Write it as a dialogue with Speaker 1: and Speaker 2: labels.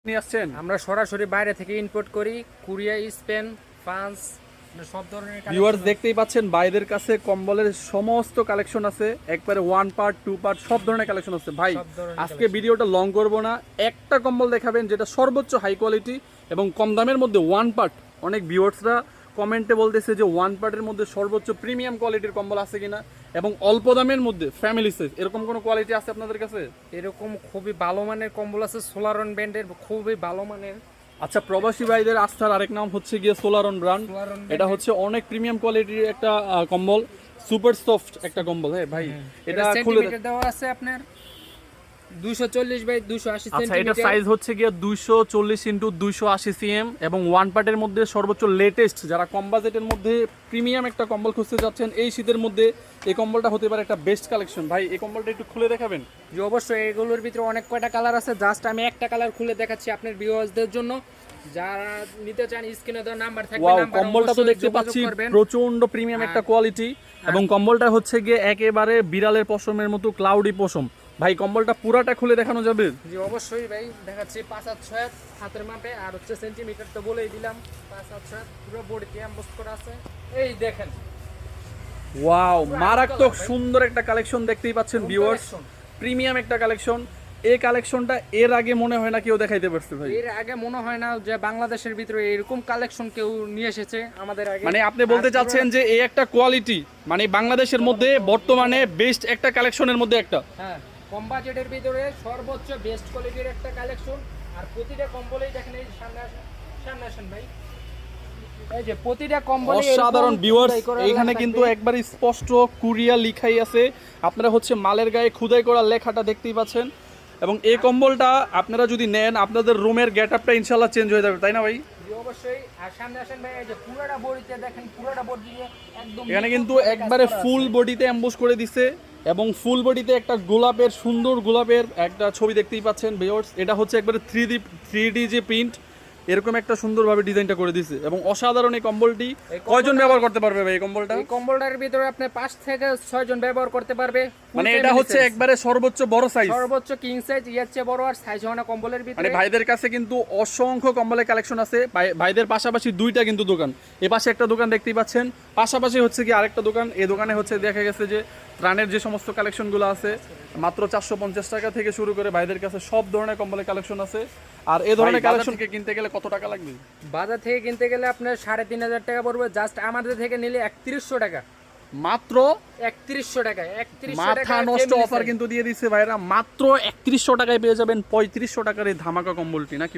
Speaker 1: নিয়ে আসছেন?
Speaker 2: আমরা সরাসরি বাইরে থেকে ইম্পোর্ট করি, কোরিয়া, স্পেন, ফ্রান্স, সব ধরনের
Speaker 1: ভিউয়ার্স দেখতেই পাচ্ছেন ভাইদের কাছে কম্বলের সমস্ত কালেকশন আছে, একবারে 1 পার্ট 2 পার্ট সব ধরনের কালেকশন আছে। ভাই
Speaker 2: সব ধরনের
Speaker 1: আজকে ভিডিওটা লং করব না, একটা কম্বল দেখাবেন যেটা সর্বোচ্চ হাই কোয়ালিটি এবং কম দামের মধ্যে 1 পার্ট। অনেক ভিউয়ার্সরা কমেন্টে বলতেছে যে 1 পার্টের মধ্যে সর্বোচ্চ প্রিমিয়াম কোয়ালিটির কম্বল আছে কিনা এবং অল্প দামের মধ্যে ফ্যামিলি সাইজ এরকম কোনো কোয়ালিটি আছে আপনাদের কাছে?
Speaker 2: এরকম খুবই ভালো মানের কম্বল আছে, সোলারন ব্র্যান্ডের খুবই ভালো মানের।
Speaker 1: আচ্ছা, প্রবাসী ভাইদের আস্থার আরেক নাম হচ্ছে গিয়ে সোলারন ব্র্যান্ড।
Speaker 2: সোলারন
Speaker 1: এটা হচ্ছে অনেক প্রিমিয়াম কোয়ালিটির একটা কম্বল, সুপার সফট একটা কম্বল। হ্যাঁ ভাই, এটা খুলে
Speaker 2: সেন্টিমিটার দেওয়া আছে আপনার 240 বাই 280
Speaker 1: আচ্ছা, এটা
Speaker 2: সেন্টিমিটার।
Speaker 1: সাইজ হচ্ছে গিয়ে 240 ইনটু 280 সিএম এবং 1 পার্টের মধ্যে সর্বোচ্চ লেটেস্ট। যারা কম বাজেটের মধ্যে প্রিমিয়াম একটা কম্বল খুঁজতে যাচ্ছেন এই শীতের মধ্যে, এই কম্বলটা হতে পারে একটা বেস্ট কালেকশন। ভাই এই কম্বলটা একটু খুলে দেখাবেন?
Speaker 2: যে অবশ্যই এগুলোর ভিতরে অনেক কয়টা কালার আছে, জাস্ট আমি একটা কালার খুলে দেখাচ্ছি আপনার ভিউয়ার্সদের জন্য। যারা নিতে চান স্ক্রিনে দেওয়া নাম্বার থাকবে,
Speaker 1: ওয়াও,
Speaker 2: নাম্বার
Speaker 1: কম্বলটা তো দেখতে পাচ্ছি প্রচন্ড প্রিমিয়াম একটা কোয়ালিটি এবং কম্বলটা হচ্ছে গিয়ে একেবারে বিড়ালের পশমের মতো ক্লাউডি পশম। ভাই কম্বলটা পুরাটা খুলে দেখানো যাবে?
Speaker 2: জি অবশ্যই ভাই, দেখাচ্ছি 5/6 হাতের মাপে, আর হচ্ছে সেন্টিমিটার তো বলেই দিলাম 5/6 পুরো বডিতে এমবোস করা আছে। এই দেখেন,
Speaker 1: ওয়াও, মারাত্মক সুন্দর একটা কালেকশন দেখতেই পাচ্ছেন ভিউয়ার্স, প্রিমিয়াম একটা কালেকশন। এই কালেকশনটা এর আগে মনে হয় না কেউ দেখাইতে পারছে ভাই।
Speaker 2: এর আগে মনে হয় না যে বাংলাদেশের ভিতরে এরকম কালেকশন কেউ নিয়ে এসেছে আমাদের আগে।
Speaker 1: মানে আপনি বলতে চাচ্ছেন যে এই একটা কোয়ালিটি মানে বাংলাদেশের মধ্যে বর্তমানে বেস্ট একটা কালেকশনের মধ্যে একটা।
Speaker 2: হ্যাঁ, কম বাজেটের ভিতরে সর্বোচ্চ বেস্ট কোয়ালিটির একটা কালেকশন। আর প্রতিটা কম্বলেই দেখেন, এই সামনে আসেন ভাই, এই যে প্রতিটা কম্বলে
Speaker 1: অসাধারণ ভিউয়ার্স, এখানে কিন্তু একবার স্পষ্ট কোরিয়া লেখাই আছে। আপনারা হচ্ছে মালের গায়ে খোদাই করা লেখাটা দেখতেই পাচ্ছেন এবং এই কম্বলটা আপনারা যদি নেন আপনাদের রুমের গেটআপটা ইনশাআল্লাহ চেঞ্জ হয়ে যাবে, তাই না ভাই?
Speaker 2: অবশ্যই। আর সামনে আসেন ভাই, এই যে পুরোটা বডিতে দেখেন, পুরোটা বডি দিয়ে একদম
Speaker 1: এখানে কিন্তু একবারে ফুল বডিতে এমবোস করে দিছে এবং ফুল বডিতে একটা গোলাপের সুন্দর গোলাপের একটা ছবি দেখতেই পাচ্ছেন ভিউয়ার্স। এটা হচ্ছে একবারে 3D যে প্রিন্ট, এরকম একটা সুন্দরভাবে ডিজাইনটা করে দিছে এবং অসাধারণ এই কম্বলটি। কয়জন ব্যবহার করতে পারবে ভাই এই কম্বলটা?
Speaker 2: এই কম্বলটার ভিতরে আপনি 5 থেকে 6 জন ব্যবহার করতে পারবে।
Speaker 1: মানে এটা হচ্ছে একবারে সর্বোচ্চ বড় সাইজ,
Speaker 2: সর্বোচ্চ কিং সাইজ, এর চেয়ে বড় আর সাইজ হয় না কম্বলের ভিতরে।
Speaker 1: মানে ভাইদের কাছে কিন্তু অসংখ্য কম্বলের কালেকশন আছে। ভাইদের পাশাপাশি দুইটা কিন্তু দোকান, এ পাশে একটা দোকান দেখতেই পাচ্ছেন, পাশাপাশি হচ্ছে কি আরেকটা দোকান। এই দোকানে হচ্ছে দেখা গেছে যে ত্রাণের যে সমস্ত কালেকশনগুলো আছে মাত্র 450 টাকা থেকে শুরু করে ভাইদের কাছে সব ধরনের কম্বলের কালেকশন আছে। আর এই ধরনের কালেকশনকে কিনতে গেলে কত টাকা লাগবে?
Speaker 2: বাজার থেকে কিনতে গেলে আপনার 3500 টাকা পড়বে, জাস্ট আমাদের থেকে নিলে 3100 টাকা,
Speaker 1: মাত্র
Speaker 2: 3100 টাকা। 3100
Speaker 1: মাথা নষ্ট অফার কিন্তু দিয়ে দিচ্ছে ভাইরা, মাত্র 3100 টাকায় পেয়ে যাবেন 3500 টাকার এই ধামাকা কম্বলটি, নাকি?